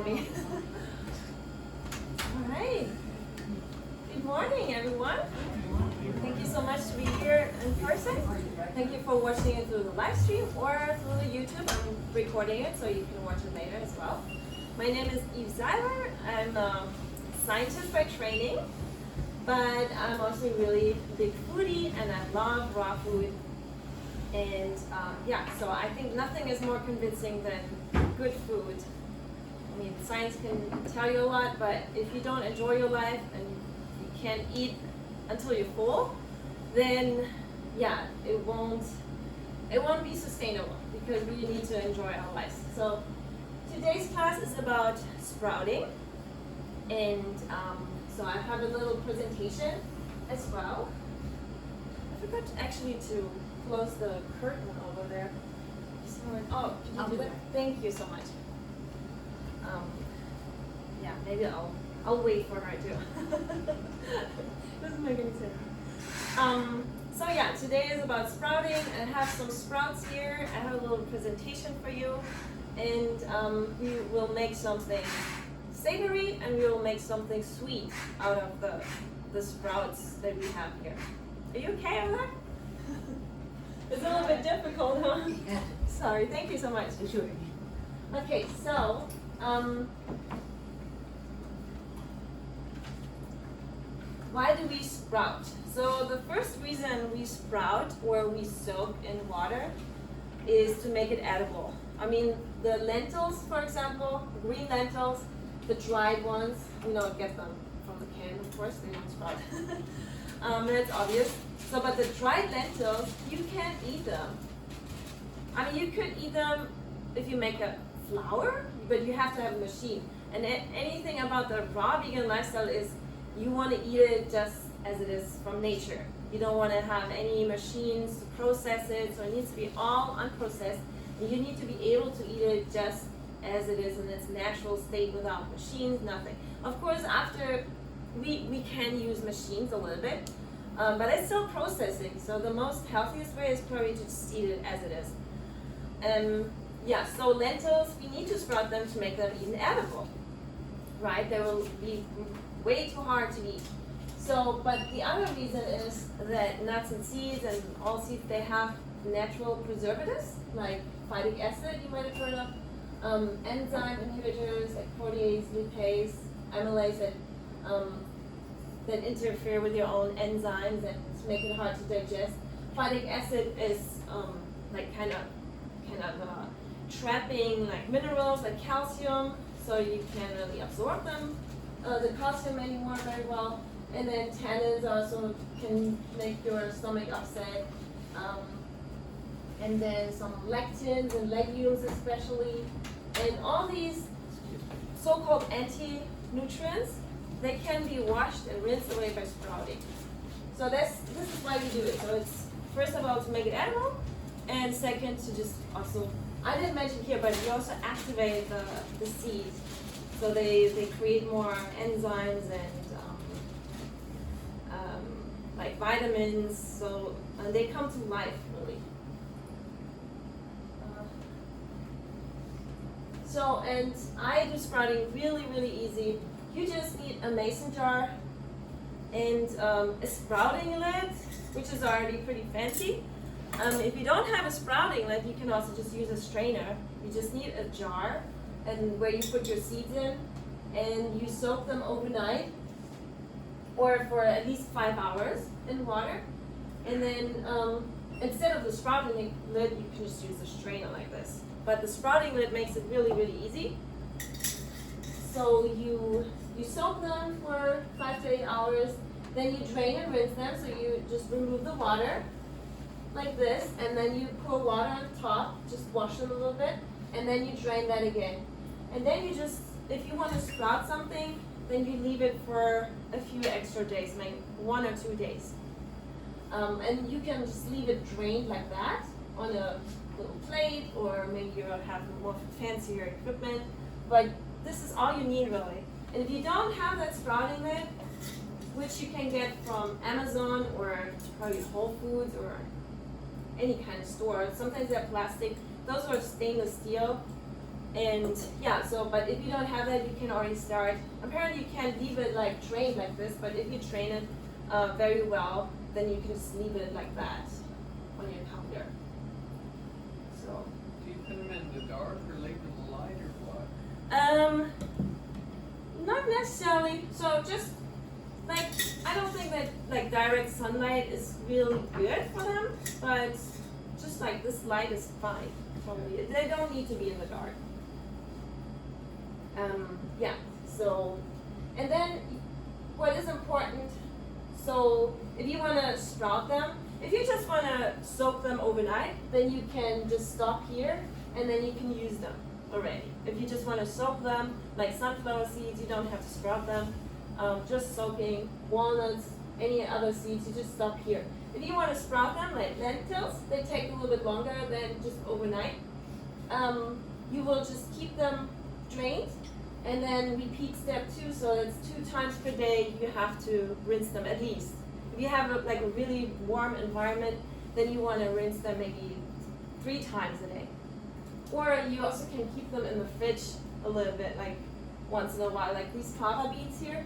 me. All right. Good morning, everyone. Thank you so much to be here in person. Thank you for watching it through the live stream or through the YouTube. I'm recording it so you can watch it later as well. My name is Physalis. I'm a scientist by training, but I'm also a really big foodie and I love raw food. And so I think nothing is more convincing than good food. I mean, science can tell you a lot, but if you don't enjoy your life and you can't eat until you're full, then it won't be sustainable because we need to enjoy our lives. So today's class is about sprouting, and so I have a little presentation as well. I forgot actually to close the curtain over there. So, can you do that? Thank you so much. Maybe I'll wait for her too. Doesn't make any sense. Today is about sprouting. I have some sprouts here. I have a little presentation for you, and we will make something savory and we will make something sweet out of the sprouts that we have here. Are you okay over there? It's a little bit difficult, huh? Yeah. Sorry, thank you so much. Sure. Okay, so why do we sprout? So the first reason we sprout or we soak in water is to make it edible. I mean, the lentils, for example, green lentils, the dried ones, get them from the can, of course, they don't sprout. That's obvious. So, but the dried lentils, you can't eat them. I mean, you could eat them if you make a flour, but you have to have a machine. And anything about the raw vegan lifestyle is you want to eat it just as it is from nature. You don't want to have any machines to process it, so it needs to be all unprocessed. And you need to be able to eat it just as it is in its natural state without machines, nothing. Of course, after we can use machines a little bit, but it's still processing. So the most healthiest way is probably to just eat it as it is. So lentils, we need to sprout them to make them even edible, right? They will be way too hard to eat. So, but the other reason is that nuts and seeds and all seeds, they have natural preservatives, like phytic acid, you might have heard of, enzyme inhibitors like protease, lipase, amylase that interfere with your own enzymes and make it hard to digest. Phytic acid is kind of trapping like minerals like calcium, so you can't really absorb them, the calcium anymore very well. And then tannins also can make your stomach upset. And then some lectins and legumes especially. And all these so-called anti-nutrients, they can be washed and rinsed away by sprouting. So this is why we do it. So it's first of all to make it edible, and second to just also, I didn't mention here, but we also activate the seeds. So they create more enzymes and like vitamins, so they come to life really. And I do sprouting really, really easy. You just need a mason jar and a sprouting lid, which is already pretty fancy. If you don't have a sprouting lid, you can also just use a strainer. You just need a jar and where you put your seeds in, and you soak them overnight or for at least 5 hours in water. And then instead of the sprouting lid, you can just use a strainer like this. But the sprouting lid makes it really, really easy. So you soak them for 5 to 8 hours, then you drain and rinse them. So you just remove the water like this, and then you pour water on top, just wash them a little bit, and then you drain that again. And then you just, if you want to sprout something, then you leave it for a few extra days, maybe 1 or 2 days. And you can just leave it drained like that on a little plate, or maybe you have more fancier equipment. But this is all you need really. And if you don't have that sprouting lid, which you can get from Amazon or probably Whole Foods or any kind of store, sometimes they're plastic. Those are stainless steel. And yeah, so, but if you don't have that, you can already start. Apparently you can leave it like drained like this, but if you train it very well, then you can just leave it like that on your counter. So. Do you put them in the dark or leave them in the light or what? Not necessarily. So just like, I don't think that like direct sunlight is really good for them, but just like this light is fine. Totally. They don't need to be in the dark. Yeah, so, and then what is important, so if you want to sprout them, if you just want to soak them overnight, then you can just stop here and then you can use them already. If you just want to soak them, like sunflower seeds, you don't have to sprout them. Just soaking walnuts, any other seeds, you just stop here. If you want to sprout them, like lentils, they take a little bit longer than just overnight. You will just keep them drained and then repeat step 2, so that's 2 times per day you have to rinse them at least. If you have like a really warm environment, then you want to rinse them maybe 3 times a day. Or you also can keep them in the fridge a little bit, like once in a while, like these fava beans here.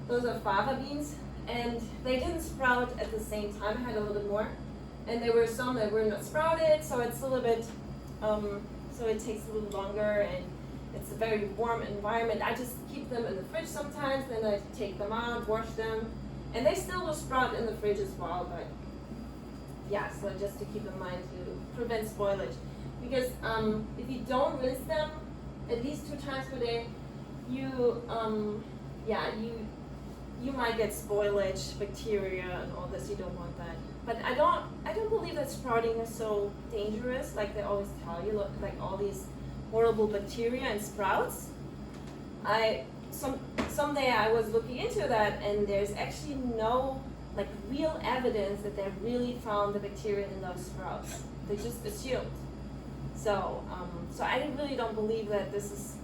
Those are fava beans, and they didn't sprout at the same time. I had a little bit more, and there were some that were not sprouted, so it's a little bit, so it takes a little longer, and it's a very warm environment. I just keep them in the fridge sometimes, then I take them out, wash them, and they still will sprout in the fridge as well, but yeah, so just to keep in mind to prevent spoilage. Because if you don't rinse them at least 2 times per day, you might get spoilage, bacteria, and all this. You don't want that. But I don't believe that sprouting is so dangerous, like they always tell you, like all these horrible bacteria and sprouts. Someday I was looking into that, and there's actually no like real evidence that they really found the bacteria in those sprouts. They just assumed. So I really don't believe that this is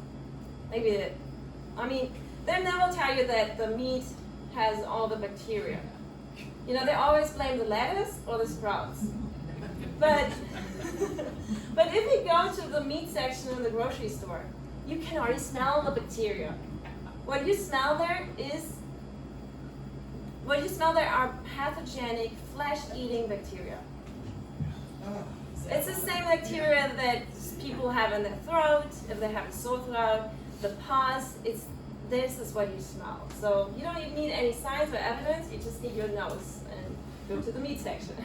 maybe. I mean, they never tell you that the meat has all the bacteria. You know, they always blame the lettuce or the sprouts. But if you go to the meat section in the grocery store, you can already smell the bacteria. What you smell there are pathogenic flesh-eating bacteria. It's the same bacteria that people have in their throat, if they have a sore throat, the pus, this is what you smell. So you don't even need any science or evidence, you just need your nose and go to the meat section.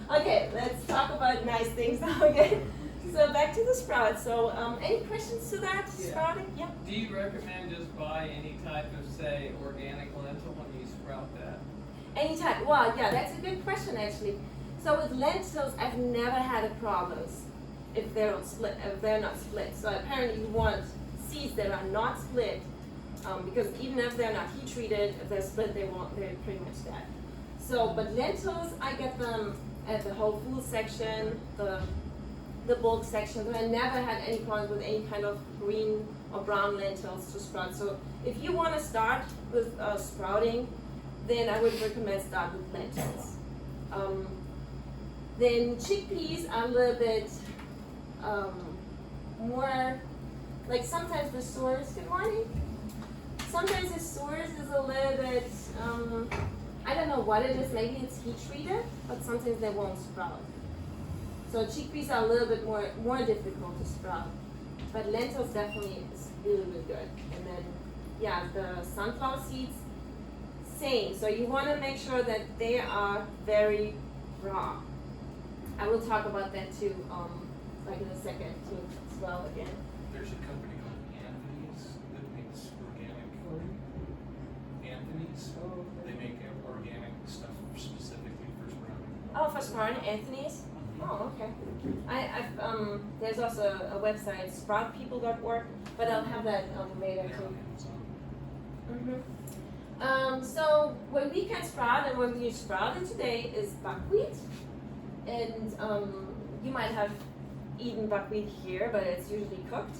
Okay, let's talk about nice things now again. So back to the sprouts. So any questions to that sprouting? Yeah. Do you recommend just buy any type of, say, organic lentil when you sprout that? Any type? Well, yeah, that's a good question actually. So with lentils, I've never had a problem if they're not split. So apparently you want seeds that are not split, because even if they're not heat treated, if they're split, they're pretty much dead. So, but lentils, I get them at the Whole Foods section, the bulk section, but I never had any problems with any kind of green or brown lentils to sprout. So if you want to start with sprouting, then I would recommend start with lentils. Then chickpeas are a little bit more, like sometimes the source, good morning. Sometimes the source is a little bit, I don't know what it is, maybe it's heat treated, but sometimes they won't sprout. So chickpeas are a little bit more difficult to sprout. But lentils definitely is really, really good. And then, yeah, the sunflower seeds, same. So you want to make sure that they are very raw. I will talk about that too, like in a second too, as well again. There's a company called Anthony's that makes organic. Anthony's. Oh, They make organic stuff specifically for sprouting. Oh, for sprouting, Anthony's? Oh, okay. There's also a website, sproutpeople.org, but I'll have that later They're too. on Amazon. So what we can sprout and what we sprouted today is buckwheat. And you might have eaten buckwheat here, but it's usually cooked.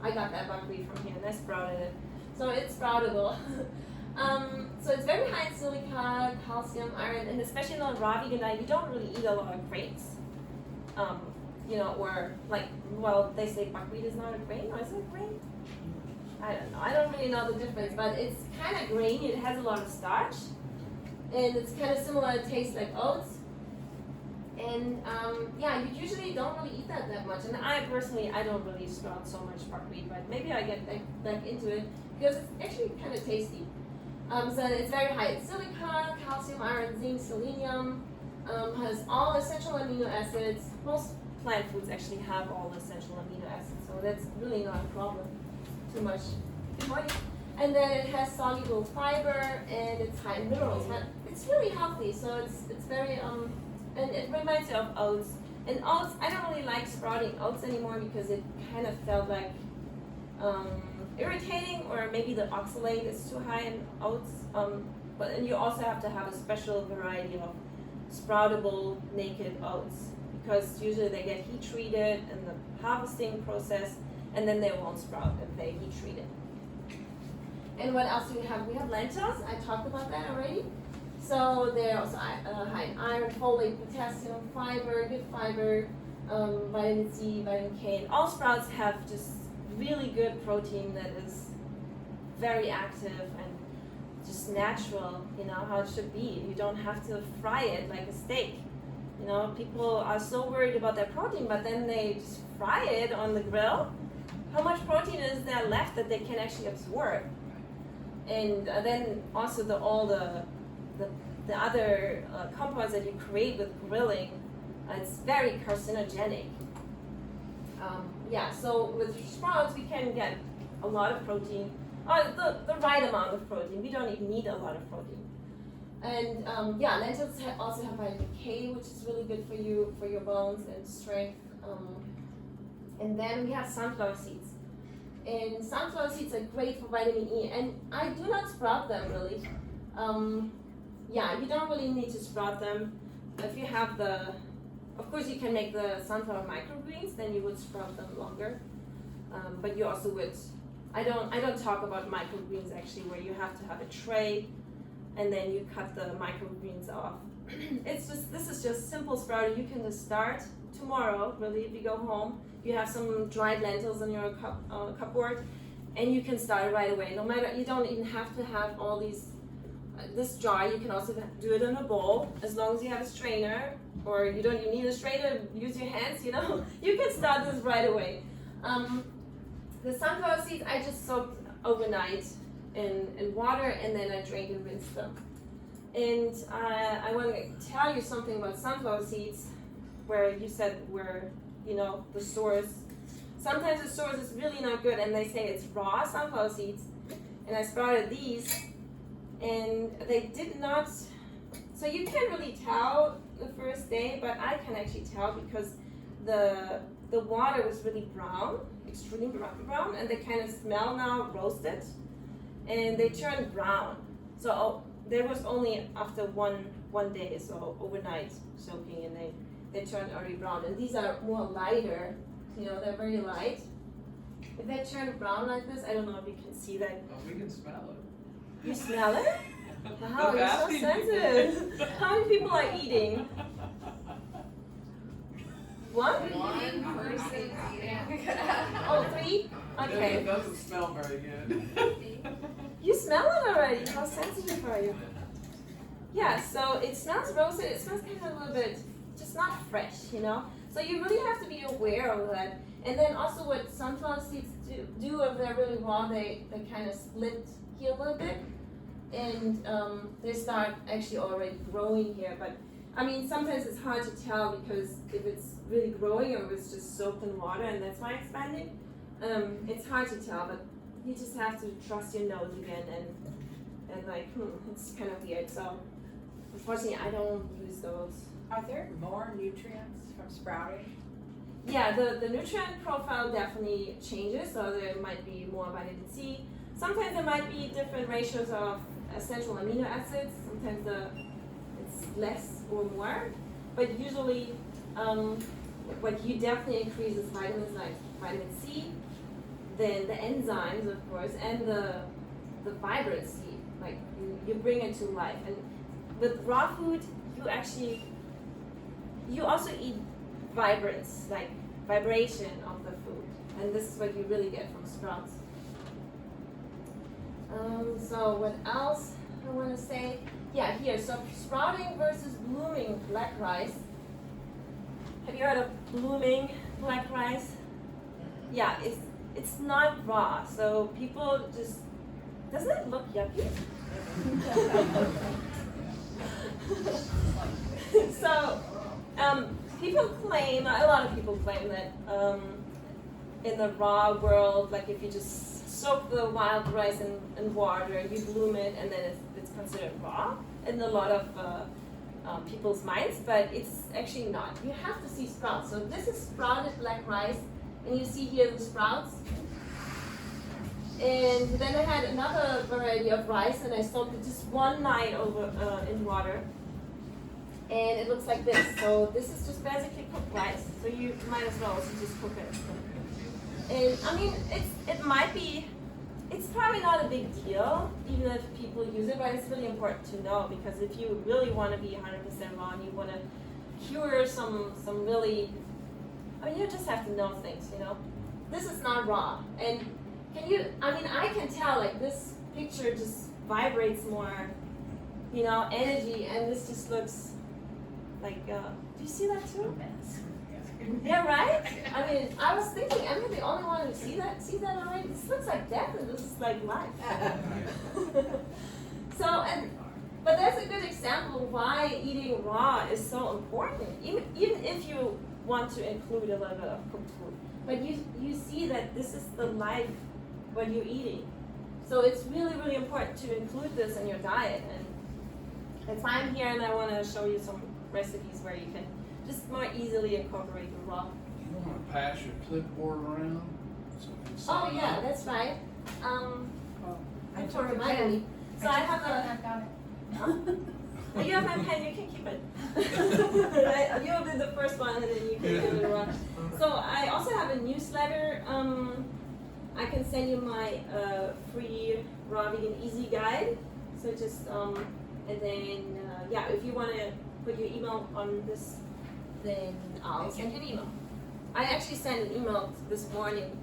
I got that buckwheat from here and I sprouted it. So it's sproutable. So it's very high in silica, calcium, iron, and especially in a raw vegan diet, you don't really eat a lot of grains. you know, or like, well, they say buckwheat is not a grain, or is it a grain? I don't know. I don't really know the difference, but it's kind of grainy. It has a lot of starch, and it's kind of similar. It tastes like oats. And yeah, you usually don't really eat that much. And I personally, I don't really sprout so much buckwheat, but maybe I get back into it because it's actually kind of tasty. So it's very high in silica, calcium, iron, zinc, selenium. Has all essential amino acids. Most plant foods actually have all essential amino acids, so that's really not a problem too much. And then it has soluble fiber and it's high in minerals, but it's really healthy. So it's very and it reminds you of oats. And oats, I don't really like sprouting oats anymore because it kind of felt like irritating, or maybe the oxalate is too high in oats. But and you also have to have a special variety of sproutable naked oats because usually they get heat treated in the harvesting process, and then they won't sprout if they heat treat it. And what else do we have? We have lentils. I talked about that already. So they're also high in iron, folate, potassium, fiber, good fiber, vitamin C, vitamin K. And all sprouts have just really good protein that is very active and just natural, you know, how it should be. You don't have to fry it like a steak. You know, people are so worried about their protein, but then they just fry it on the grill. How much protein is there left that they can actually absorb? And then also all the other compounds that you create with grilling, it's very carcinogenic. Yeah, so with sprouts we can get a lot of protein, the right amount of protein. We don't even need a lot of protein. And yeah, lentils also have vitamin K, which is really good for you, for your bones and strength. And then we have sunflower seeds. And sunflower seeds are great for vitamin E, and I do not sprout them really. Yeah, you don't really need to sprout them. If you have of course you can make the sunflower microgreens, then you would sprout them longer. But you also would, I don't talk about microgreens actually, where you have to have a tray and then you cut the microgreens off. This is just simple sprouting. You can just start tomorrow, really, if you go home. You have some dried lentils on your cupboard, and you can start right away. No matter, you don't even have to have all these, this jar. You can also do it in a bowl, as long as you have a strainer, or you don't even need a strainer, use your hands, you know. You can start this right away. The sunflower seeds, I just soaked overnight in water, and then I drained and rinsed them. And I want to tell you something about sunflower seeds, where you said where, you know, the source. Sometimes the source is really not good, and they say it's raw sunflower seeds. And I sprouted these, and they did not. So you can't really tell the first day, but I can actually tell because the water was really brown, extremely brown, and they kind of smell now roasted, and they turned brown. So there was only after one day, so overnight soaking, and they turned already brown. And these are more lighter, you know, they're very light. If they turn brown like this, I don't know if you can see that. Oh, we can smell it. You smell it? Wow, you're so sensitive. How many people are eating? One? One person eating. Oh, three? Okay. It doesn't smell very good. You smell it already. How sensitive are you? Yeah, so it smells roasted. It smells kind of a little bit, just not fresh, you know? So you really have to be aware of that. And then also what sunflower seeds do if they're really raw, they kind of split here a little bit. And they start actually already growing here. But I mean, sometimes it's hard to tell because if it's really growing or if it's just soaked in water and that's why it's expanding, it's hard to tell. But you just have to trust your nose again and like, it's kind of weird. So unfortunately, I don't use those. Are there more nutrients from sprouting? Yeah, the nutrient profile definitely changes. So there might be more vitamin C. Sometimes there might be different ratios of essential amino acids. Sometimes it's less or more. But usually, what you definitely increase is vitamins like vitamin C, then the enzymes, of course, and the vibrancy. Like you bring it to life. And with raw food, you also eat vibrance, like vibration of the food. And this is what you really get from sprouts. So what else I want to say? Yeah, here, so sprouting versus blooming black rice. Have you heard of blooming black rice? Yeah, it's not raw, so people just, doesn't it look yucky? So, people claim, a lot of people claim that in the raw world, like if you just soak the wild rice in water, you bloom it, and then it's considered raw in a lot of people's minds, but it's actually not. You have to see sprouts. So this is sprouted black rice, and you see here the sprouts. And then I had another variety of rice, and I soaked it just one night over in water. And it looks like this. So this is just basically cooked rice. So you might as well also just cook it. And I mean, it's probably not a big deal, even if people use it, but it's really important to know, because if you really want to be 100% raw and you want to cure some really, I mean, you just have to know things, you know. This is not raw. And I can tell, like, this picture just vibrates more, you know, energy, and this just looks like, do you see that too? Yeah, right? I mean, I was thinking, am I the only one who see that already? This looks like death, and this is like life. But that's a good example of why eating raw is so important, even if you want to include a little bit of cooked food. But you see that this is the life what you're eating. So it's really, really important to include this in your diet. And that's why I'm here, and I want to show you some recipes where you can just more easily incorporate the raw. You want to pass your clipboard around? So you can Oh sign yeah, up? that's right. I For reminding me. So I have a. I've got it. Oh, you have my pen. You can keep it. You'll be the first one, and then you can give it a run. So I also have a newsletter. I can send you my free raw vegan easy guide. So just and then yeah, if you want to put your email on this, then I'll send you an email. I actually sent an email this morning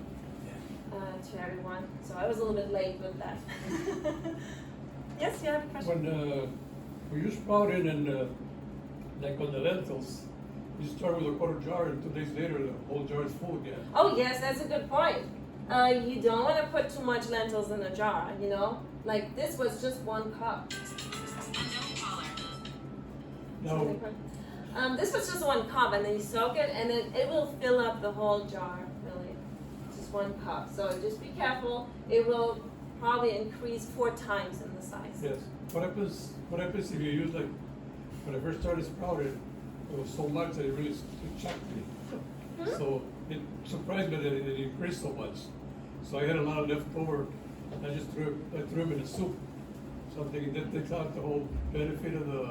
to everyone, so I was a little bit late with that. Yes, you have a question? When you sprout in and like on the lentils, you start with a quarter jar, and 2 days later the whole jar is full again. Oh yes, that's a good point. You don't want to put too much lentils in a jar, you know? Like this was just 1 cup. Now, This was just 1 cup, and then you soak it, and then it will fill up the whole jar, really. Just 1 cup. So just be careful. It will probably increase 4 times in the size. yes. What happens if you use, like, when I first started sprouted, it was so much that it really shocked me. So it surprised me that it increased so much. So I had a lot of left over. I just threw them in the soup. So I'm thinking that takes out the whole benefit of the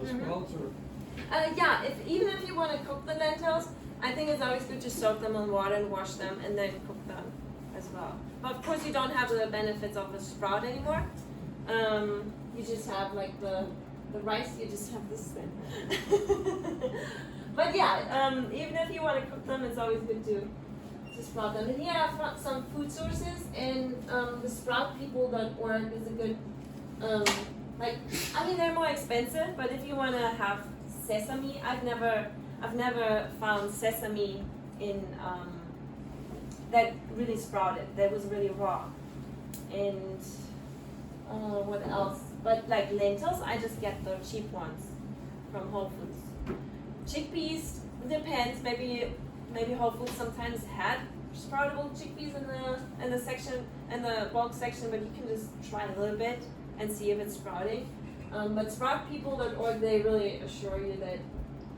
sprouts, or Yeah, even if you want to cook the lentils, I think it's always good to soak them in water and wash them and then cook them as well. But of course you don't have the benefits of a sprout anymore. You just have like the rice, you just have this thing. But yeah, even if you want to cook them, it's always good to sprout them. And here I have some food sources, and the sproutpeople.org is a good, they're more expensive, but if you want to have sesame, I've never found sesame in that really sprouted, that was really raw. And what else? But like lentils, I just get the cheap ones from Whole Foods. Chickpeas, depends. Maybe Whole Foods sometimes had sproutable chickpeas in the bulk section, but you can just try a little bit and see if it's sprouting. But sproutpeople.org, they really assure you that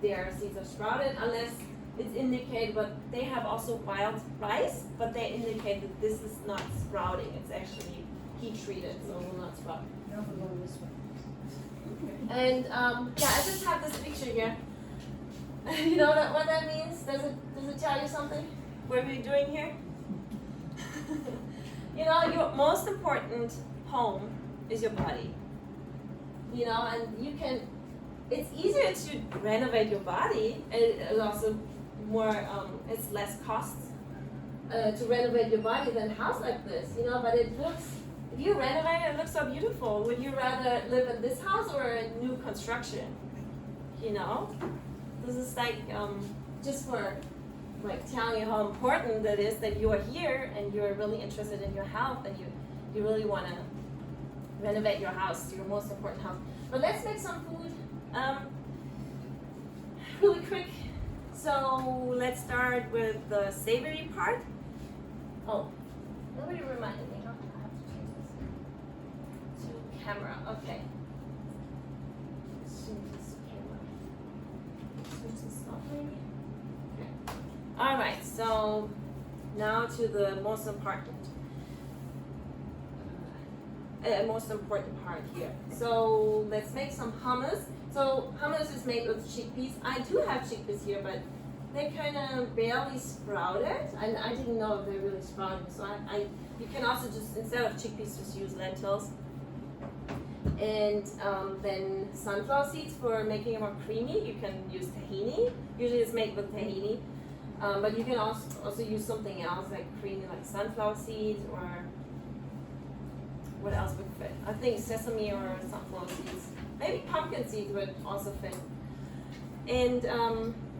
their seeds are sprouted, unless it's indicated. But they have also wild rice, but they indicate that this is not sprouting. It's actually heat treated, so it will not sprout. And I just have this picture here. You know what that means? Does it tell you something? What are we doing here? You know, your most important home is your body. You know, and it's easier to renovate your body, and it also it's less cost to renovate your body than a house like this, you know. But it looks, if you renovate it, it looks so beautiful. Would you rather live in this house or a new construction? You know, this is like just for like telling you how important it is that you are here and you're really interested in your health and you really want to renovate your house, your most important house. But let's make some food really quick. So let's start with the savory part. Oh, nobody reminded me. I have to change this to camera. Okay. Switch this camera. Switch this off maybe. Okay. All right. So now to the most important part here. So let's make some hummus. So hummus is made with chickpeas. I do have chickpeas here, but they kind of barely sprouted, and I didn't know if they really sprouted. So you can also just, instead of chickpeas, just use lentils. And then sunflower seeds for making it more creamy. You can use tahini. Usually it's made with tahini, but you can also use something else like creamy, like sunflower seeds, or what else would fit? I think sesame or sunflower seeds. Maybe pumpkin seeds would also fit. And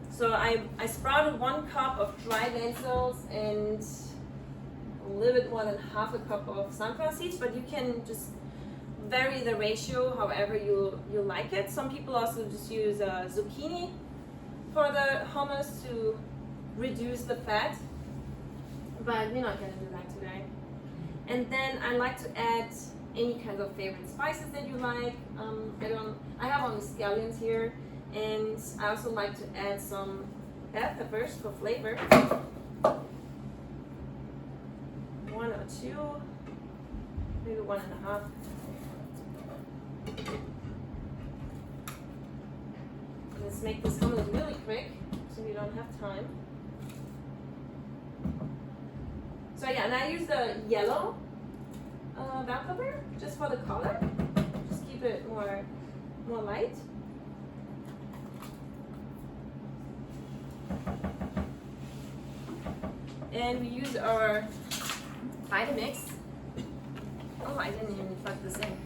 so I sprouted 1 cup of dry lentils and a little bit more than half a cup of sunflower seeds, but you can just vary the ratio however you like it. Some people also just use zucchini for the hummus to reduce the fat, but we're not going to do that today. And then I like to add any kind of favorite spices that you like. I have only scallions here, and I also like to add some bell peppers for flavor. 1 or 2, maybe 1.5. Let's make this hummus really quick, so we don't have time. So yeah, and I use the yellow bell pepper just for the color. Just keep it more light. And we use our Vitamix. Oh, I didn't even plug this in.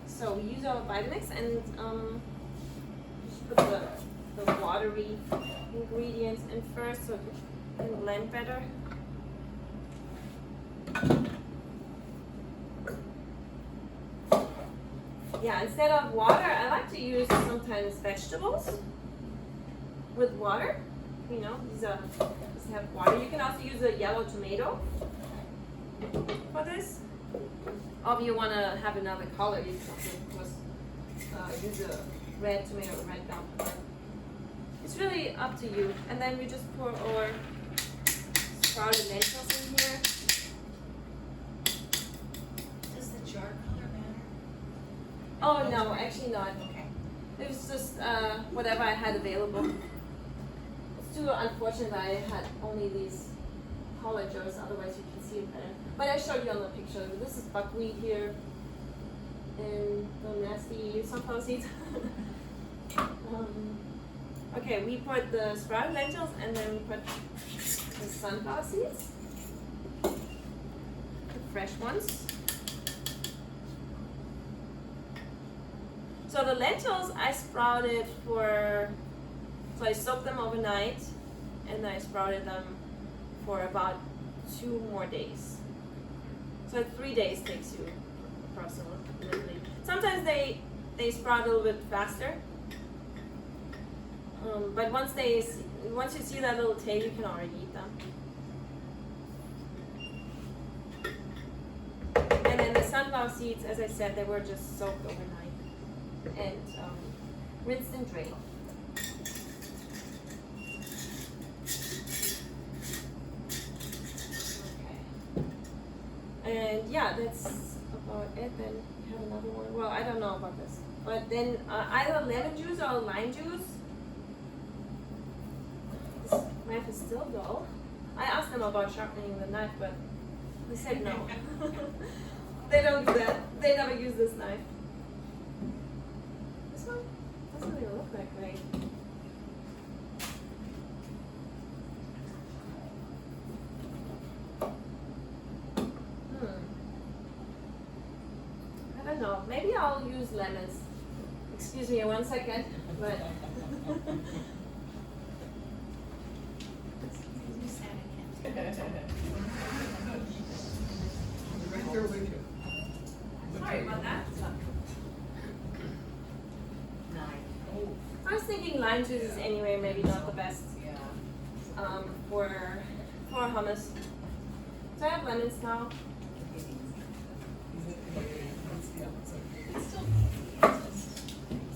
So we use our Vitamix and just put the watery ingredients in first so it can blend better. Yeah, instead of water, I like to use sometimes vegetables with water. You know, these have water. You can also use a yellow tomato for this. Or if you want to have another color, you can also, of course, use a red tomato or red bell pepper. It's really up to you. And then we just pour our sprouted lentils in here. Does the jar color matter? Oh no, actually not. Okay. It was just whatever I had available. It's too unfortunate I had only these color jars, otherwise you can see it better. But I showed you on the picture. This is buckwheat here, and the nasty sunflower seeds. Okay, we put the sprouted lentils, and then we put the sunflower seeds, the fresh ones. So the lentils I sprouted so I soaked them overnight, and I sprouted them for about 2 more days. So 3 days takes you approximately. Sometimes they sprout a little bit faster, but once you see that little tail, you can already eat them. And then the sunflower seeds, as I said, they were just soaked overnight and rinsed and drained. And yeah, that's about it. Then we have another one. Well, I don't know about this. But then either lemon juice or lime juice. This knife is still dull. I asked them about sharpening the knife, but They said no. They don't do that. They never use this knife. This one doesn't even look that great. I don't know. Maybe I'll use lemons. Excuse me 1 second, but You said I can't. Right there with you. sorry about that. Oh, I was thinking lime juice is anyway maybe not the best for hummus. So I have lemons now.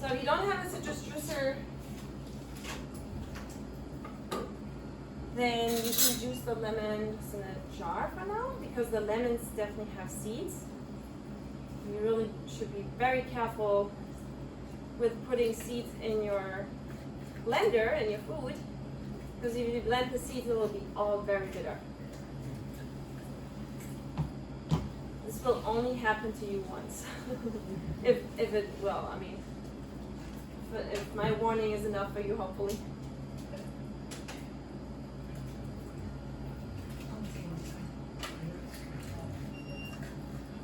So if you don't have a citrus juicer, then you can juice the lemons in a jar for now because the lemons definitely have seeds. You really should be very careful with putting seeds in your blender in your food because if you blend the seeds, it will be all very bitter. This will only happen to you once, if it will. I mean, if my warning is enough for you, hopefully.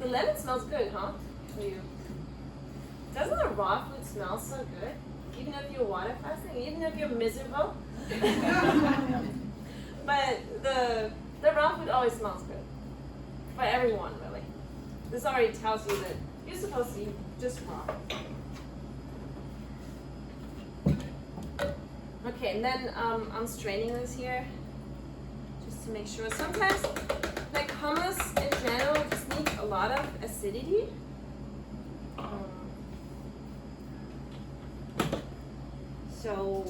The lemon smells good, huh? For you. Doesn't the raw food smell so good? Even if you're water fasting, even if you're miserable. But the raw food always smells good. For everyone, really. This already tells you that you're supposed to eat just raw. Okay, and then I'm straining this here just to make sure. Sometimes, like hummus in general, just needs a lot of acidity. So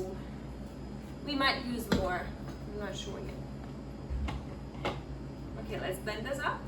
we might use more. I'm not sure yet. Okay, let's blend this up.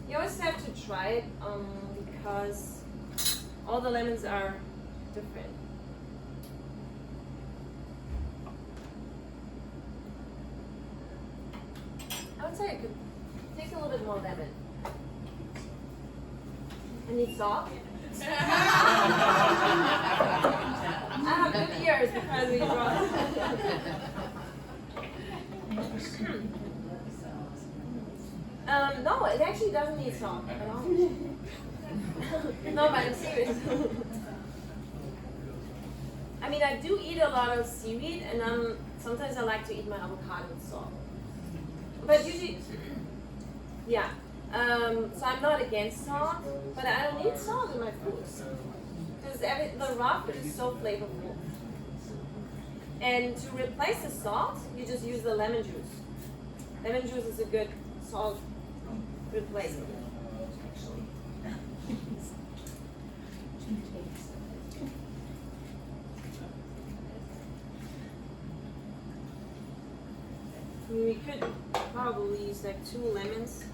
You always have to try it because all the lemons are different. I would say it could take a little bit more lemon. I need salt. I have good ears because we brought. No, it actually doesn't need salt at all. No, but I'm serious. I mean, I do eat a lot of seaweed, and sometimes I like to eat my avocado with salt. But usually, yeah. So I'm not against salt, but I don't need salt in my foods because the raw food is so flavorful. And to replace the salt, you just use the lemon juice. Lemon juice is a good salt replacement. I mean, we could probably use like 2 lemons.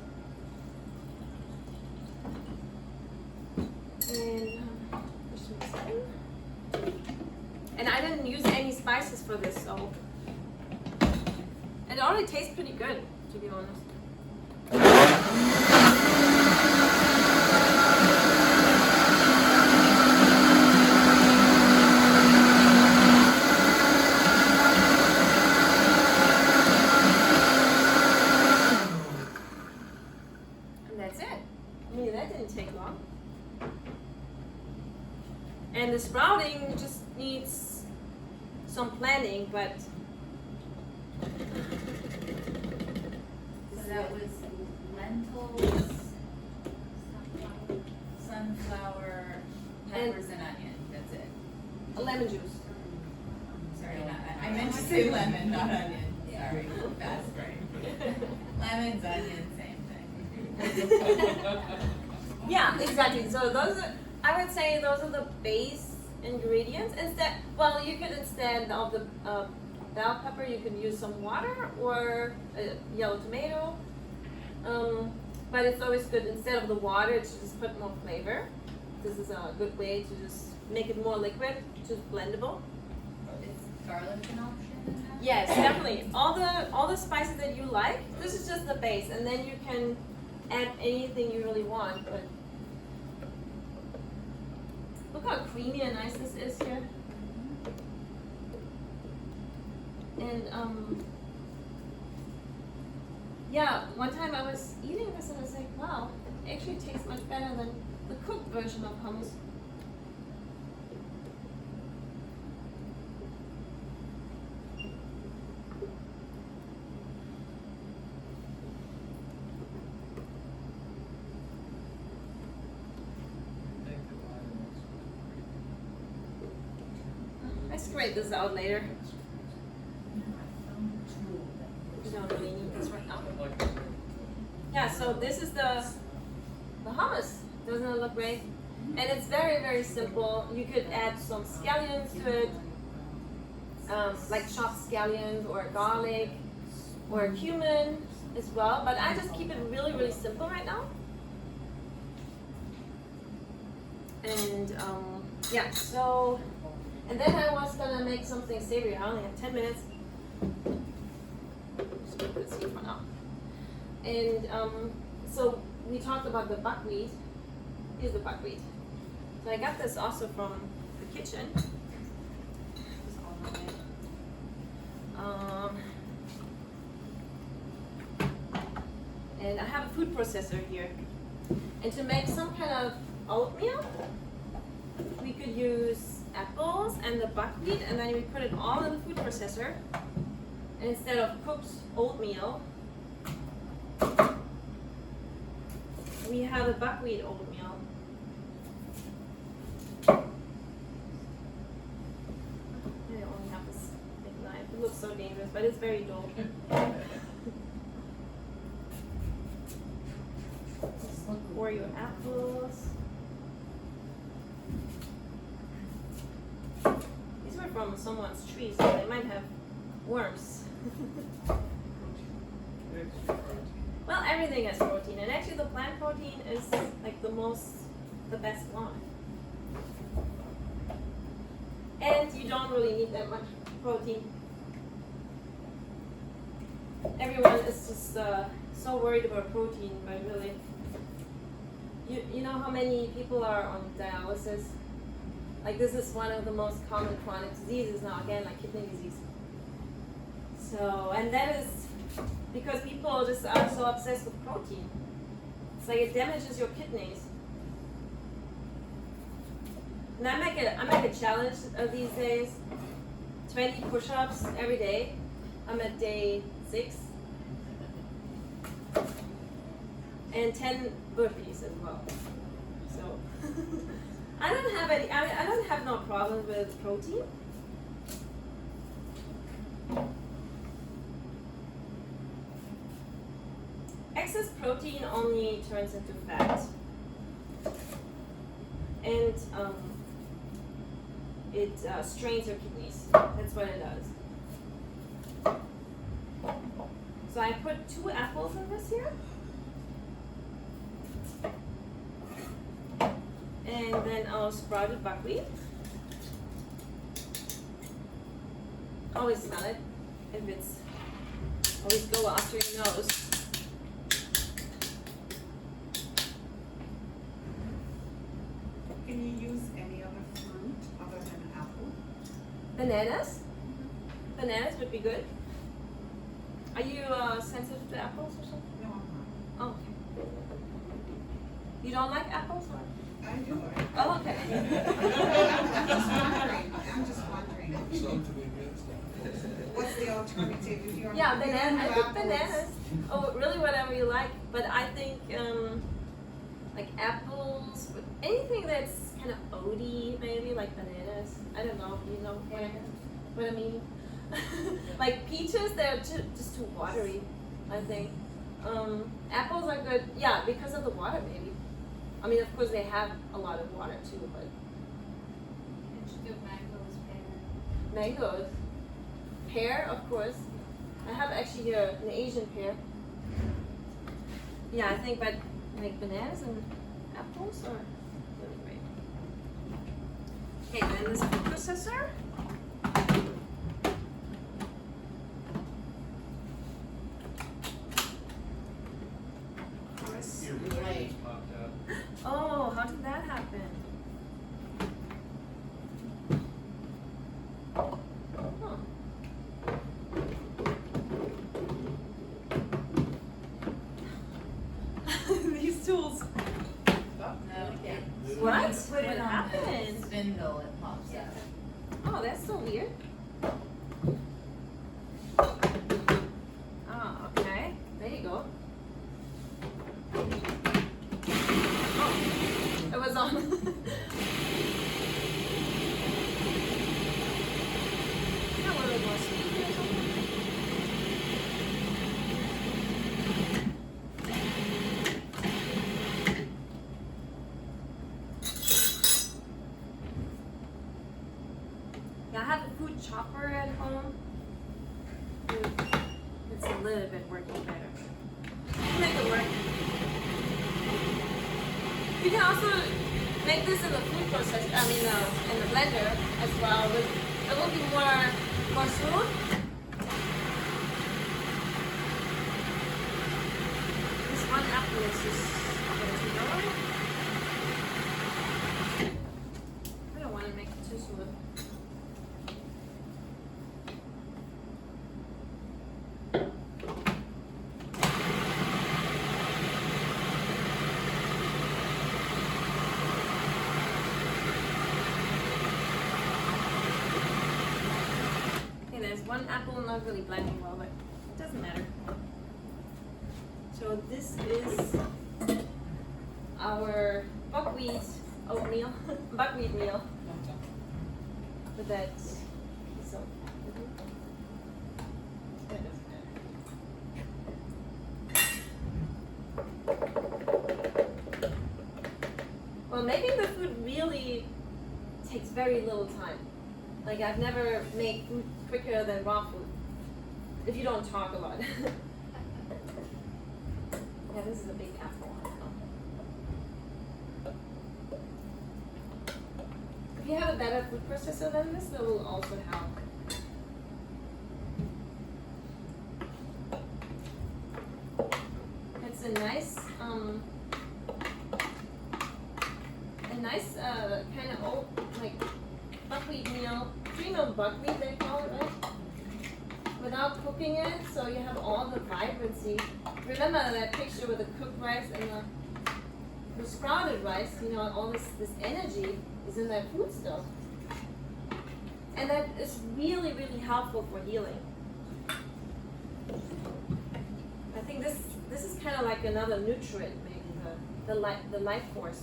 And I didn't use any spices for this, so it already tastes pretty good, to be honest. And that's it. I mean, that didn't take long. but So that was lentils, sunflower, peppers and onion, that's it. a lemon juice. Sorry, I meant to say lemon, not onion, sorry, fast brain. Lemons, onion, same thing. Yeah, exactly. So those are, I would say those are the base ingredients. Instead, well, you could instead of the bell pepper, you could use some water or a yellow tomato. But it's always good instead of the water to just put more flavor. This is a good way to just make it more liquid, just blendable. Is garlic an option in that? Yes, definitely. All the spices that you like. This is just the base, and then you can add anything you really want. But look how creamy and nice this is here. And yeah, one time I was eating this and I was like, wow, it actually tastes much better than the cooked version of hummus. I scrape this out later. You don't really need this right now. Yeah, so this is the hummus. Doesn't it look great? And it's very, very simple. You could add some scallions to it, like chopped scallions or garlic or cumin as well. But I just keep it really, really simple right now. And yeah, so, and then I was gonna make something savory. I only have 10 minutes. Just keep this here for now. And so we talked about the buckwheat. Here's the buckwheat. So I got this also from the kitchen. Just all my and I have a food processor here. And to make some kind of oatmeal, we could use apples and the buckwheat, and then we put it all in the food processor. And instead of cooked oatmeal, we have a buckwheat oatmeal. I only have this big knife. It looks so dangerous, but it's very dull. Just look for your apples. These were from someone's tree, so they might have worms. Well, everything has protein, and actually the plant protein is like the best one. And you don't really need that much protein. Everyone is just so worried about protein, but really, you know how many people are on dialysis? Like this is one of the most common chronic diseases now, again, like kidney disease. So, and that is because people just are so obsessed with protein. It's like it damages your kidneys. And I make a challenge these days. 20 push-ups every day. I'm at day 6. And 10 burpees as well. So I don't have no problem with protein. Excess protein only turns into fat, and it strains your kidneys. That's what it does. So I put 2 apples in this here, and then our sprouted buckwheat. Always smell it. If it's always go after your nose. Can you use any other fruit other than apple? Bananas? Bananas would be good. Are you sensitive to apples or something? No, I'm Oh, okay. You don't like apples? Or? not. I do. Oh, okay. I'm just wondering. Something against that. What's the alternative if you're Yeah, you don't banana. I do think apples? bananas. Oh, really, whatever you like. But I think like apples, but anything that's kind of oaty, maybe like bananas. I don't know. You know what I mean? Like peaches, they're just too watery. I think. Apples are good. Yeah, because of the water, maybe. I mean, of course, they have a lot of water too, but And you do mangoes, pear. mangoes, pear, of course. I have actually here an Asian pear. Yeah, I think, but like bananas and apples are really great. Okay, then this food processor. Your Blueberries popped up. Oh, how did that happen? Huh. These tools. No, okay. What? Put What it on happened? the spindle, it pops up. Oh, that's so weird. Oh, okay. There you go. Oh, it was on. Got a little more speed or something. Yeah, I have a food chopper at home. It's a little bit working better. We'll make it work. You can also make this in the food processor, in the blender as well. It will be more smooth. This one apple is just $2. I don't want to make it too smooth. Okay, there's one apple not really blending well, but it doesn't matter. So this is our buckwheat oatmeal, buckwheat meal. But that's so. That doesn't matter. Well, making the food really takes very little time. Like I've never made food quicker than raw food. If you don't talk a lot. Yeah, this is a big apple. If you have a better food processor than this, that will also help. It's a nice kind of old, like, buckwheat meal, cream buckwheat they call it, right? Without cooking it, so you have all the vibrancy. Remember that picture with the cooked rice and the sprouted rice, all this energy is in that food stuff. And that is really, really helpful for healing. I think this is kind of like another nutrient, maybe, the life force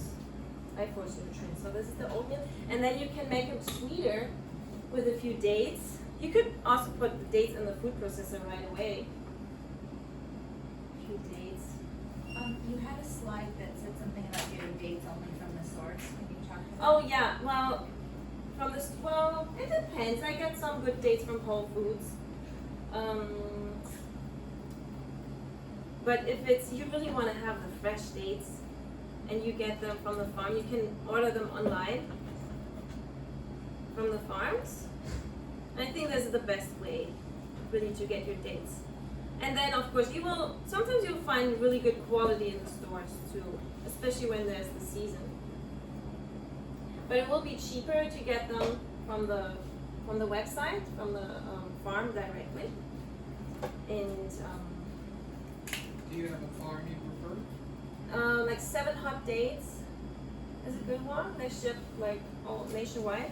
nutrient. So this is the oatmeal. And then you can make it sweeter with a few dates. You could also put the dates in the food processor right away. A few dates. You had a slide that said something about getting dates only from the source. Can you talk about Oh yeah, well, it depends. I get some good dates from Whole Foods. But if you really want to have the fresh dates and you get them from the farm, you can order them online from the farms. I think this is the best way really to get your dates. And then of course sometimes you'll find really good quality in the stores too, especially when there's the season. But it will be cheaper to get them from the website, from the farm directly. And Do you have a farm you prefer? like 7 Hot Dates is a good one. They ship like all nationwide.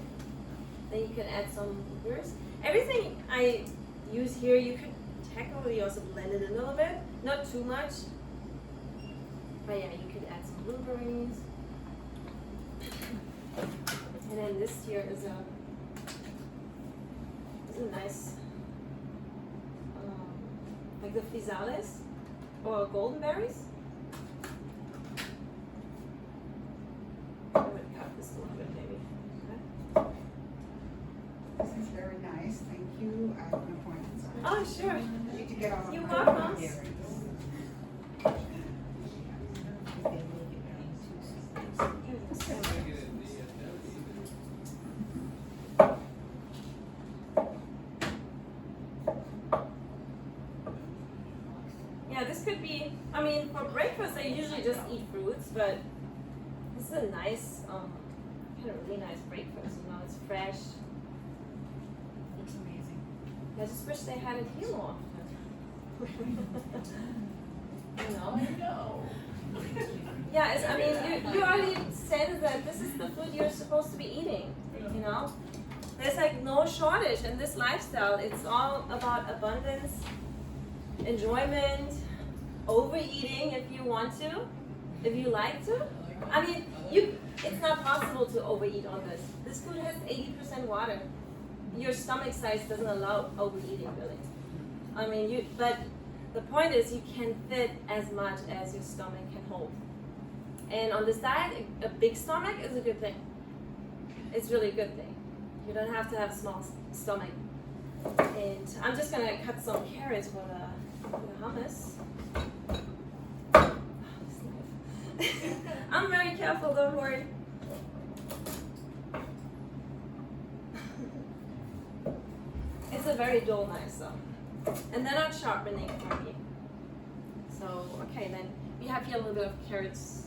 Then you can add some yours. everything I use here, you could technically also blend it a little bit, not too much. But yeah, you could add some blueberries. And then this here is a nice, like the Physalis or golden berries. I would cut this a little bit maybe. Okay. This is very nice, thank you. I have an appointment, sorry. Oh, sure. I need to get off. You're my- welcome. Yeah. Yeah, this could be, I mean, for breakfast I usually just eat fruits, but this is a nice, kind of really nice breakfast, you know, it's fresh. Looks amazing. I just wish they had it here more often. You know? I know. Yeah, it's, I mean, you already said that this is the food you're supposed to be eating, you know? There's like no shortage in this lifestyle. It's all about abundance, enjoyment, overeating if you want to, if you like to. I mean, it's not possible to overeat on this. This food has 80% water. Your stomach size doesn't allow overeating, really. I mean, but the point is you can fit as much as your stomach can hold. And on this diet, a big stomach is a good thing. It's really a good thing. You don't have to have a small stomach. And I'm just gonna cut some carrots for the hummus. Oh, this knife. I'm very careful, don't worry. It's a very dull knife, so. And they're not sharpening for me. So, okay, then we have here a little bit of carrots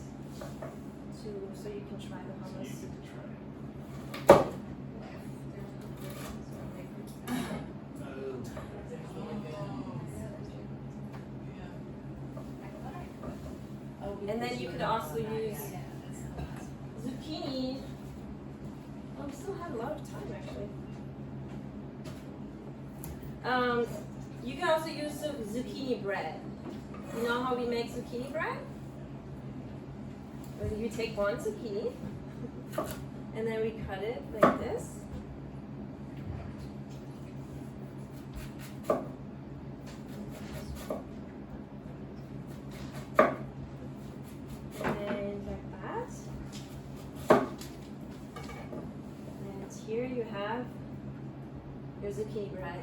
too, so you can try the hummus. And then you could also use zucchini. Oh, we still have a lot of time actually. You can also use zucchini bread. You know how we make zucchini bread? You take one zucchini and then we cut it like this. And like that. And here you have your zucchini bread.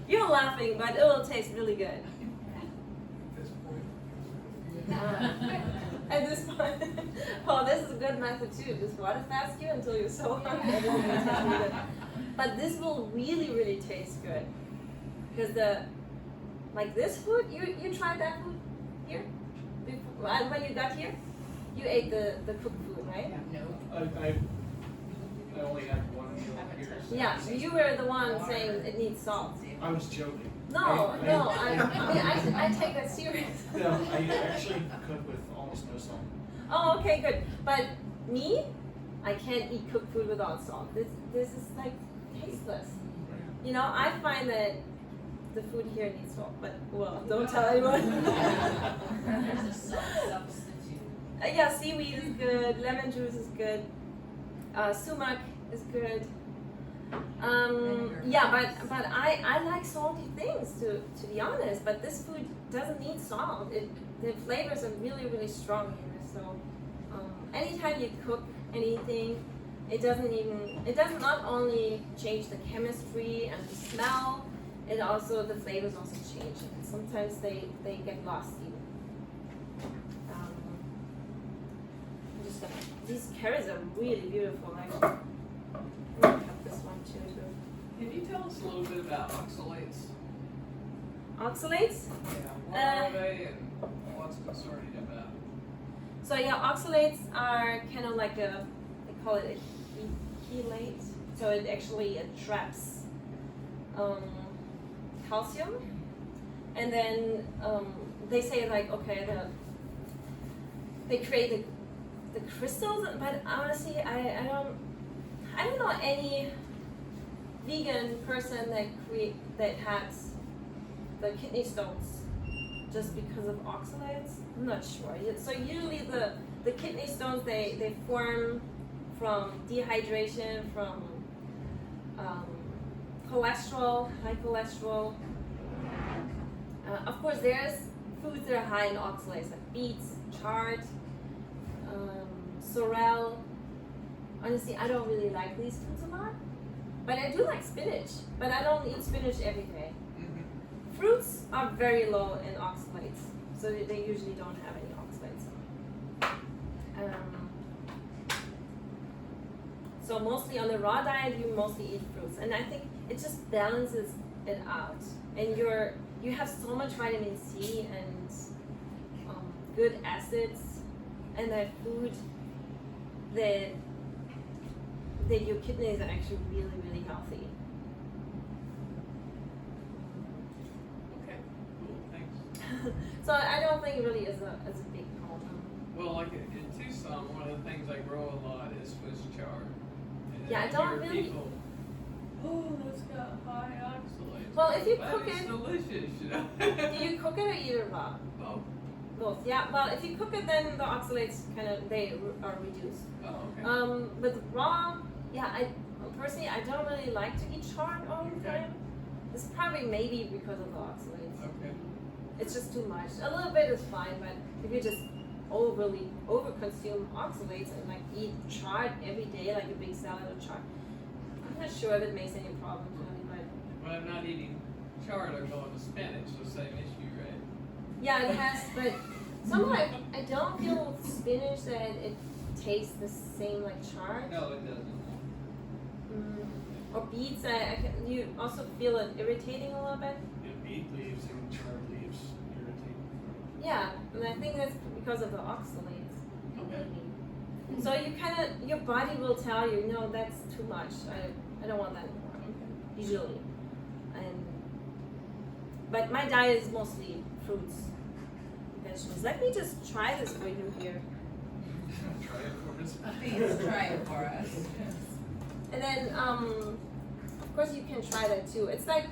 You're laughing, but it will taste really good. At this point, oh, this is a good method too. Just water fast you until you're so hungry. It will taste really good. But this will really, really taste good. Because like this food, you tried that food here? Before, when you got here? You ate the cooked food, right? No. I only had one meal here. So Yeah, you were the one saying it needs salt. I was joking. No, I take that serious. No, I actually cook with almost no salt. Oh, okay, good. But me, I can't eat cooked food without salt. This is like tasteless. You know, I find that the food here needs salt, but well, don't tell anyone. There's a salt substitute. Yeah, seaweed is good. Lemon juice is good. Sumac is good. Yeah, but I like salty things to be honest. But this food doesn't need salt. The flavors are really, really strong here. So anytime you cook anything, it does not only change the chemistry and the smell. The flavors also change. And sometimes they get lost even. These carrots are really beautiful. I'm gonna cut this one too. Can you tell us a little bit about oxalates? Oxalates? Yeah, what are they and what's the story about? So yeah, oxalates are kind of like they call it a chelate. So it actually traps calcium. And then they say like, okay, they create the crystals, but honestly, I I don't know any vegan person that has the kidney stones just because of oxalates. I'm not sure. So usually the kidney stones they form from dehydration, from cholesterol, high cholesterol. Of course, there's foods that are high in oxalates like beets, chard, sorrel. Honestly, I don't really like these foods a lot, but I do like spinach. But I don't eat spinach every day. Fruits are very low in oxalates, so they usually don't have any oxalates. So mostly on the raw diet, you mostly eat fruits, and I think it just balances it out. And you have so much vitamin C and good acids, and that food that your kidneys are actually really, really healthy. Okay, cool, thanks. So I don't think it really is a big problem. Well, like in Tucson, one of the things I grow a lot is Swiss chard. And Yeah, I don't hear really- people, oh, that's got high oxalates. Well, if you That cook is it- delicious, you know. Do you cook it or eat it raw? Oh, Both. Yeah. Well, if you cook it, then the oxalates they are reduced. oh, okay. With raw, yeah. Personally, I don't really like to eat chard all the Okay. time. It's probably maybe because of the oxalates. Okay. It's just too much. A little bit is fine, but if you just overconsume oxalates and like eat chard every day, like a big salad of chard, I'm not sure if it makes any problems really, but When I'm not eating chard, I'm going to spinach, the same issue, right? yeah, it has. But somehow I don't feel with spinach that it tastes the same like chard. No, it doesn't. Or beets, you also feel it irritating a little bit. And beet leaves and chard leaves irritate. Yeah, and I think that's because of the oxalates. Okay. Maybe. So you kind of, your body will tell you, no, that's too much. I don't want that anymore. Usually. But my diet is mostly fruits, vegetables. Let me just try this for you here. Try it for us. Please try it for us. And then, of course, you can try that too. It's like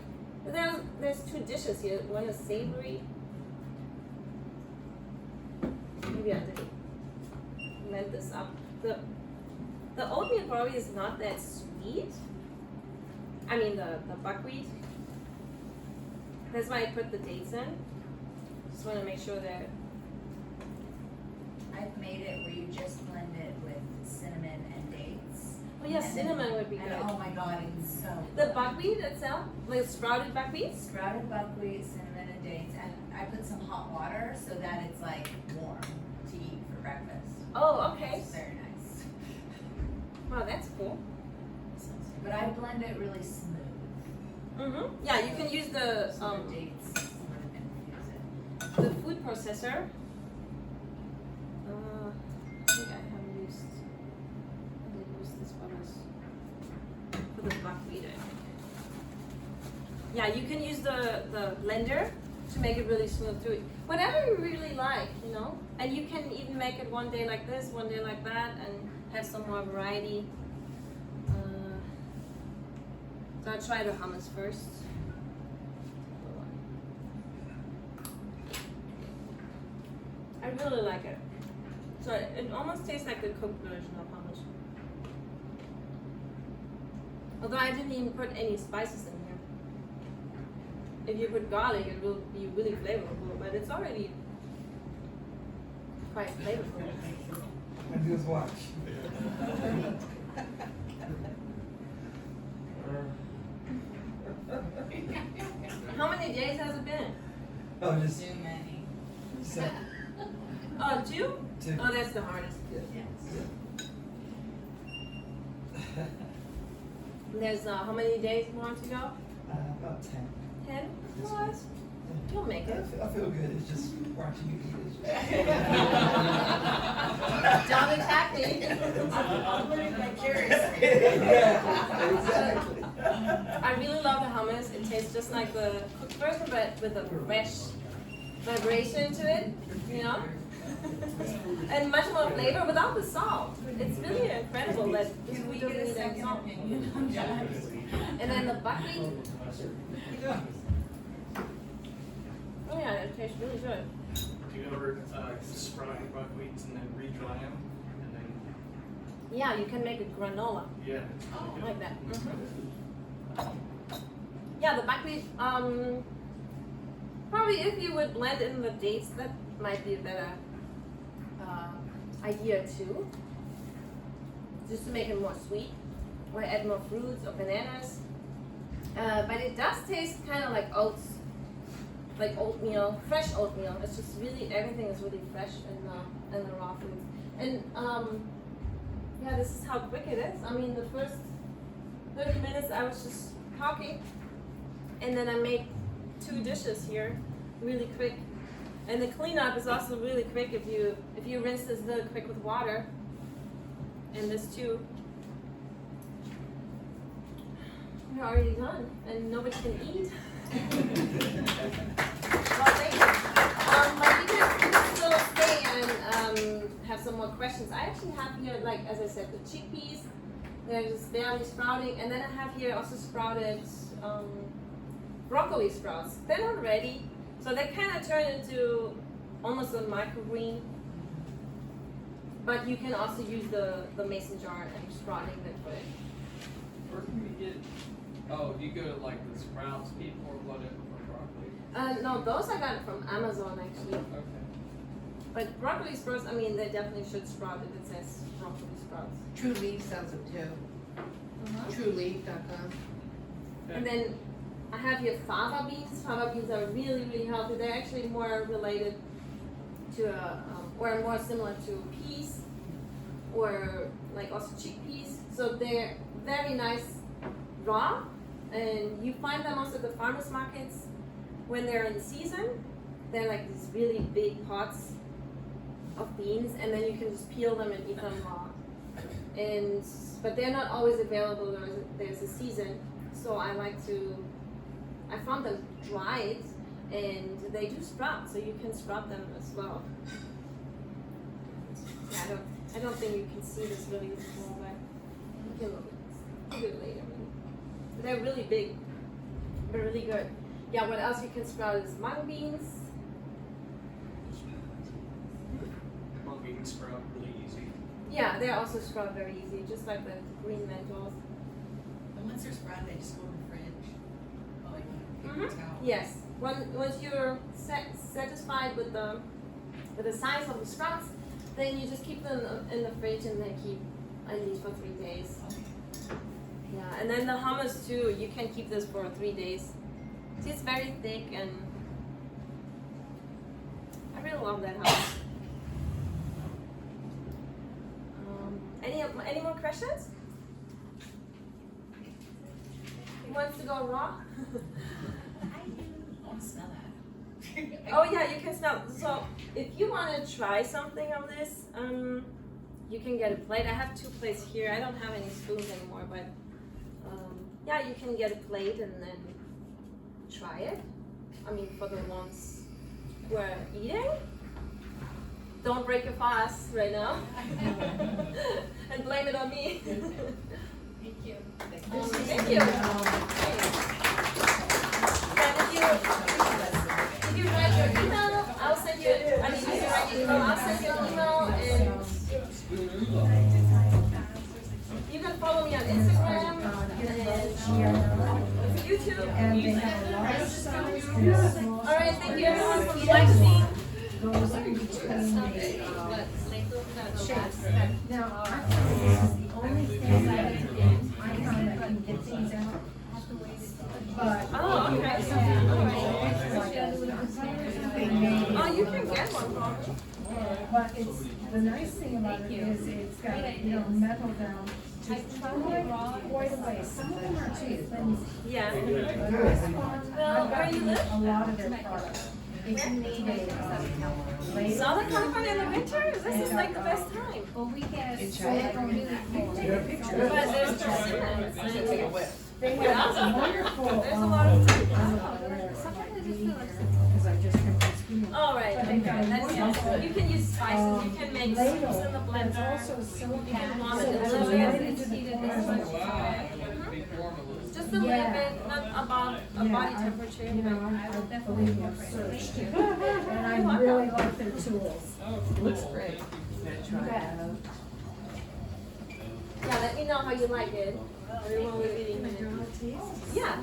there's two dishes here. One is savory. Maybe I didn't blend this up. The oatmeal probably is not that sweet. I mean the buckwheat. That's why I put the dates in. Just want to make sure that. I've made it where you just blend it with cinnamon and dates. Oh yeah, And then- cinnamon would be and good. oh my god, it's so The good. buckwheat itself, like sprouted buckwheat. Sprouted buckwheat, cinnamon and dates, and I put some hot water so that it's like warm to eat for breakfast. Oh, okay. It's very nice. Wow, that's cool. But I blend it really smooth. Yeah, you can use the So the dates sort of infuse it. the food processor. I think I haven't used. I didn't use this one for the buckwheat. I think. Yeah, you can use the blender to make it really smooth too. Whatever you really like, you know. And you can even make it one day like this, one day like that, and have some more variety. So I'll try the hummus first. I really like it. So it almost tastes like the cooked version of hummus. Although I didn't even put any spices in here. If you put garlic, it will be really flavorful, but it's already quite flavorful. And just watch. How many days has it been? Oh, just Too many. so, Oh, two? two. Oh, that's the hardest. Yes. There's how many days more to go? About 10. 10? Oh, that's, you'll make it. I feel good. It's just watching you eat. It's just... Don't attack me. I'm learning vicariously. Yeah, exactly. I really love the hummus. It tastes just like the cooked version, but with a fresh vibration to it, you know? And much more flavor without the salt. It's really incredible that this Can we wheat get doesn't a need any second salt. opinion on that? And then the buckwheat, oh yeah, it tastes really good. Do you ever fry buckwheats and then re-dry them? And then, Yeah, you can make a granola yeah, it's really good. like that. Yeah, the buckwheat, probably if you would blend in the dates, that might be a better idea too. Just to make it more sweet, or add more fruits or bananas. But it does taste kind of like oats, like oatmeal, fresh oatmeal. It's just really, everything is really fresh in the raw foods. And yeah, this is how quick it is. I mean, the first 30 minutes I was just talking, and then I made 2 dishes here really quick. And the cleanup is also really quick if you rinse this really quick with water. And this too. We're already done, and nobody can eat. Well, thank you. But we can still stay and have some more questions. I actually have here, like as I said, the chickpeas. They're just barely sprouting, and then I have here also sprouted broccoli sprouts. They're not ready, so they kind of turn into almost a microgreen. But you can also use the mason jar and sprouting that quick. Where can we get, oh, do you go to like the Sprouts people or whatever for broccoli? No, those I got from Amazon actually. Okay. But broccoli sprouts, I mean, they definitely should sprout if it says broccoli sprouts. True Leaf sells them too. TrueLeaf.com. And then I have here fava beans. Fava beans are really, really healthy. They're actually more related to or more similar to peas, or like also chickpeas. So they're very nice raw, and you find them also at the farmers markets when they're in season. They're like these really big pots of beans, and then you can just peel them and eat them raw. But they're not always available. There's a season, so I found them dried, and they do sprout, so you can sprout them as well. Yeah, I don't think you can see this really well, but you can look it later. But they're really big. They're really good. Yeah, what else you can sprout is mung beans. Mung beans sprout really easy. Yeah, they're also sprout very easy, just like the green lentils. And once they're sprouted, they just go in the fridge. Oh, like on a paper towel. Yes. Once you're satisfied with the size of the sprouts, then you just keep them in the fridge, and they keep at least for 3 days. Yeah, and then the hummus too, you can keep this for 3 days. See, it's very thick, and I really love that hummus. Any more questions? Who wants to go raw? I want to smell that. Oh yeah, you can smell. So if you want to try something of this, you can get a plate. I have 2 plates here. I don't have any spoons anymore, but yeah, you can get a plate and then try it. I mean, for the ones who are eating, don't break your fast right now, and blame it on me. Thank you. Thank you. If you write your email, I'll send you. I mean, if you write your email, I'll send you an email, and you can follow me on Instagram and YouTube. And they have a large size and a small All right, thank you everyone for size. watching. Goes in between the shapes. Now, I found this is the only thing that I found that can get these out. But. Oh, okay. They made. Oh, you can get one. But it's, the nice thing about it is it's got, metal down. Just totally void away. Some of them are too expensive. Yeah. But this one, Well, I've where you gotten live? a lot of their products. If you need a, Southern California in the winter? This is like the best time. Well, we get It's so really really cool. cool. But there's persimmons. They have some wonderful. There's a lot of fruit. Because I just kept on screaming. All right. Okay. That's, you can use spices. mix ladle in the that's blender. also so You can packed. warm So it a it's little ready bit. to be Heat it poured. as much as Wow, you I'm want. gonna be formalistic. Just a little bit, not above a body temperature. You know, I will I definitely believe incorporate I've it. searched. Thank you. And I really like their tools. Oh, cool. Looks great. You bet. Yeah, let me know how you like it. Everyone was eating it. Yeah.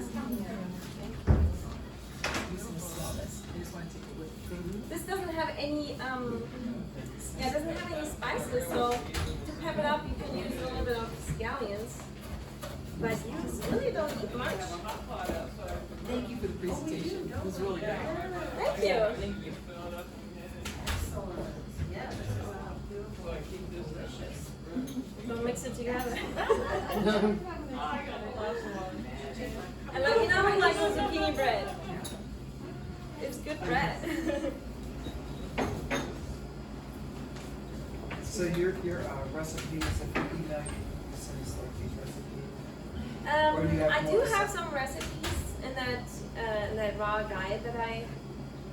This doesn't have any, it doesn't have any spices, so to pep it up, you can use a little bit of scallions. But you really don't need much. Thank you for the presentation. It was really good. Thank you. Thank you. Don't mix it together. And let me know how you like the zucchini bread. It's good bread. So your recipes, if you email you, send us like these recipes. Or do you have I do more have stuff? some recipes in that raw guide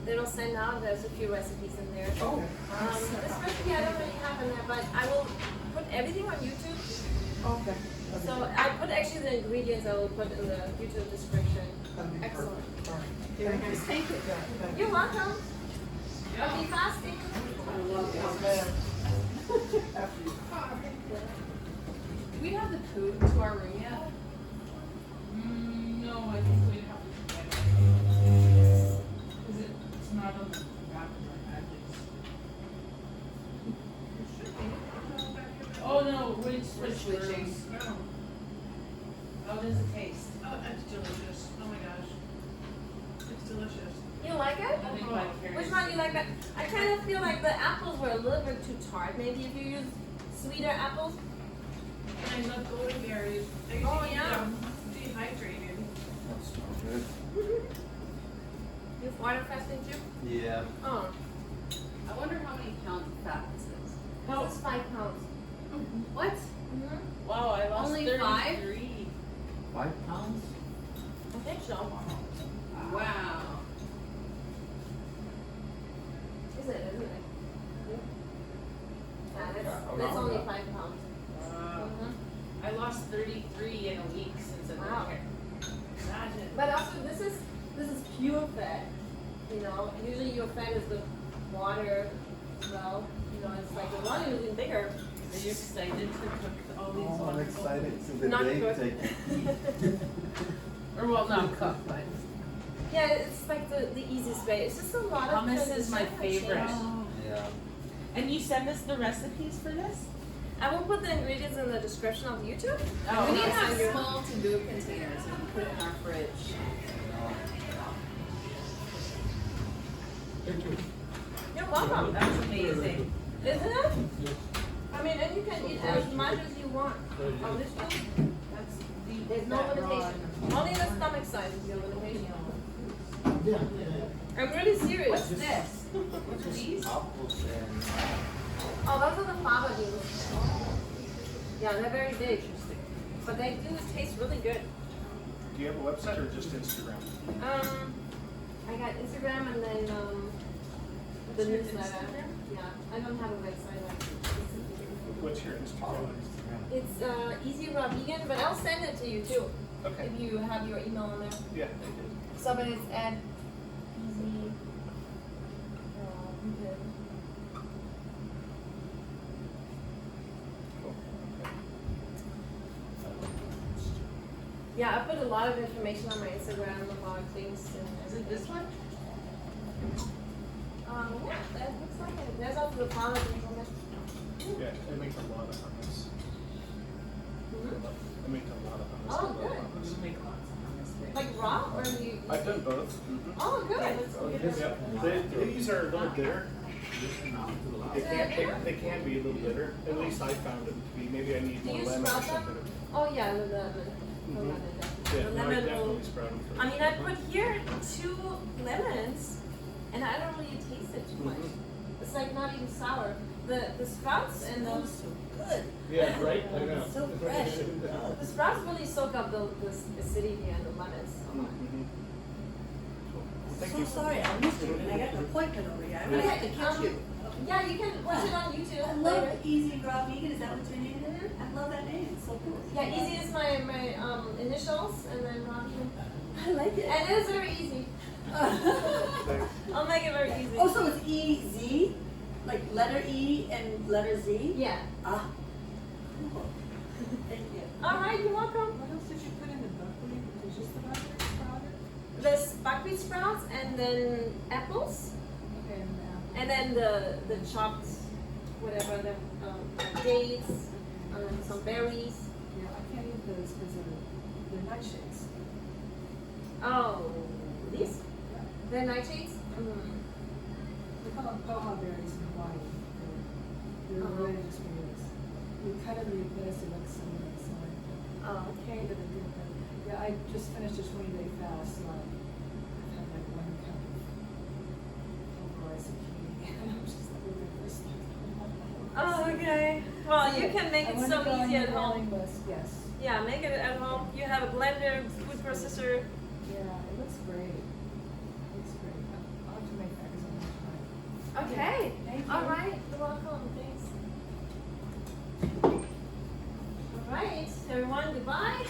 that'll send out. There's a few recipes in there. Oh. This recipe I don't really have in there, but I will put everything on YouTube. Okay. So I put actually the ingredients I will put in the YouTube description. That'd be Excellent. perfect. All right. Thank you. Thank you. You're welcome. I'll be fasting. Do we have the code to our room yet? No, I think we have to get it. Is it, it's not on the back of our package. Oh, no, which switching. rooms? No. How does it taste? Oh, that's delicious. Oh my gosh. It's delicious. You like it? I think my Which parents. one do you like better? I kind of feel like the apples were a little bit too tart. Maybe if you use sweeter apples. And I love golden berries. I used Oh, to eat yeah. them dehydrated. That's good. You water fasting too? Yeah. Oh. I wonder how many pounds of fat this is. This is 5 pounds. What? Mm-hmm. Wow, I lost Only 33. 5 pounds? I think so. Wow. Is it? Isn't it? Yeah, that's around only that. 5 pounds. I lost 33 in a week since I've Wow. been here. Imagine. But also, this is pure fat. You know, usually your fat is the water. Well, you know, it's like the water is even bigger. Are you excited to cook all these Oh, I'm wonderful excited foods? to the Not day good. to eat. Or well, not cook, but Yeah, it's like the easiest way. It's just a lot of hummus is my transition and favorite. change. Yeah. And you send us the recipes for this? I will put the ingredients in the description of YouTube. Oh, We need to I'll have send you- small to-go containers and put it in our fridge. Thank you. You're welcome. That's amazing. Isn't it? I mean, and you can eat as much as you want. Oh, this one? That's There's no limitation. Only the stomach size is your limitation. I'm really serious. What's this? What are these? Apples and. Oh, those are the fava beans. Yeah, they're very big. But they do taste really good. Do you have a website or just Instagram? I got Instagram and then the newsletter. Yeah, I don't have a website. What's your Instagram? It's Easy Raw Vegan, but I'll send it to you too. Okay. If you have your email on there. Yeah, I did. So, but it's at Easy Raw Vegan. Yeah, I put a lot of information on my Instagram about things. Is it this one? Yeah, that looks like it. There's also the fava beans on it. Yeah, I make a lot of hummus. Mhm. I make a lot of hummus. Oh, I love good. hummus. We make lots of hummus. Like raw or you? I've done both. Oh, good. Yeah, these are a little bitter. They can be a little bitter. At least I found them to be. Maybe I need Do more you lemon or sprout something. them? Oh yeah, the lemon. The Mhm. lemon. Yeah, The no, I lemon will. definitely sprout them first. I mean, I put here 2 lemons, and I don't really taste it too much. It's like not even sour. The sprouts and those. Yeah, right? I know. So fresh. The sprouts really soak up the acidity and the lemons. Mhm. Thank you. So sorry, I missed you, and I got an appointment over here. I'm gonna have to catch you. Yeah, you can watch it on YouTube. I love Easy Raw Vegan, is that what your name is? I love that name, it's so cool. Yeah, easy is my initials, and then Robbie. I like it. And it is very easy. I'll make it very easy. Oh, so it's E-Z? Like letter E and letter Z? Yeah. Ah. Cool. Thank you. All right, you're welcome. What else did you put in the buckwheat? Was just the buckwheat sprouted? There's buckwheat sprouts, and then apples, Okay, and now. and then the chopped, whatever, the dates, some berries. Yeah, I can't eat those because they're nightshades. Oh, these? Yeah. They're nightshades? We call them poha berries in Hawaii. They're Uh-huh. really just berries. We cut it and replace it like cinnamon, so Oh, okay. yeah, I just finished a 20-day fast, so I've had like 1 cup of pulverized zucchini, and I'm just like, we're gonna first. Oh, okay. Well, you can make it so easy at home. Mailing list, yes. Yeah, make it at home. You have a blender, food processor. Yeah, it looks great. It looks great. I'll have to make that because I'm gonna try. Okay. Thank you. All right. You're welcome. Thanks. All right, everyone. Goodbye.